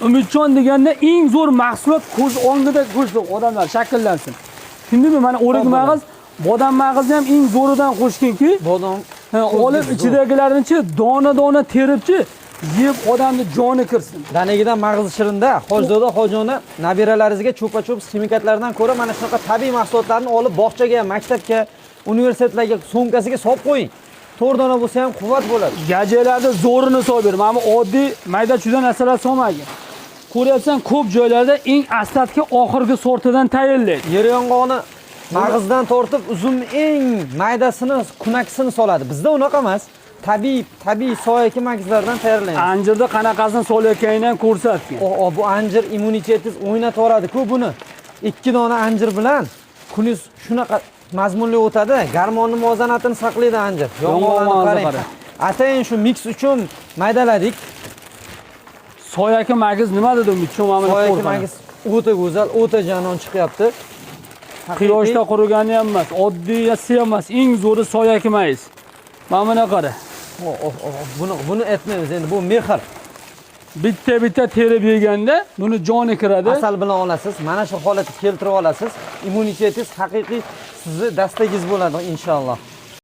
Umidjon deganda eng zo'r mahsulot ko'z o'ngida go'sht odamlar shakllansin. Tushundingmi? Mana o'rik mag'iz, bodam mag'izni ham eng zo'ridan qo'shganki, Bodam olib ichidagilarni-chi dona-dona teribchi, yeb odamning joni kirsin. Danagidan mag'iz shirinda, hojdoda hojona nabiralaringizga cho'pa-cho'p ximikatlardan ko'ra mana shunaqa tabiiy mahsulotlarni olib bog'chaga, maktabga, universitetlarga, so'mkasiga solib qo'ying. 4 dona bo'lsa ham quvvat bo'ladi. Gajelarda zo'rini solib ber. Mana oddiy mayda-chuda narsalar solmagin. Ko'ryapsan, ko'p joylarda eng aslatga oxirgi sortidan tayyorlaydi. Yer yong'og'ini mag'izdan tortib, uzun eng maydasini, kunakisini soladi. Bizda unaqa emas. Tabiiy soyaki mag'izlardan tayyorlaymiz. Anjirda qanaqasini solayotganini ham ko'rsatgan. Bu anjir immunitetingiz o'ynatib yoradi-ku buni. 2 dona anjir bilan kuningiz shunaqa mazmunli o'tadi. Gormonni muvozanatini saqlaydi anjir. Yong'oqlarni qarang. Atayin shu mix uchun maydaladik. Soyaki magiz nima dedi Umidjon? Mana soyaki magiz o'ta go'zal, o'ta janon chiqyapti. Quyoshda qurigani ham emas, oddiy emas, eng zo'ri soyaki magiz. Mana buni qara. Buni aytmaymiz endi, bu mehr. Bitta terib yeganda buni joni kiradi. Asal bilan olasiz, mana shu holatga keltirib olasiz. Immunitetingiz haqiqiy sizni dastagingiz bo'ladi inshaalloh.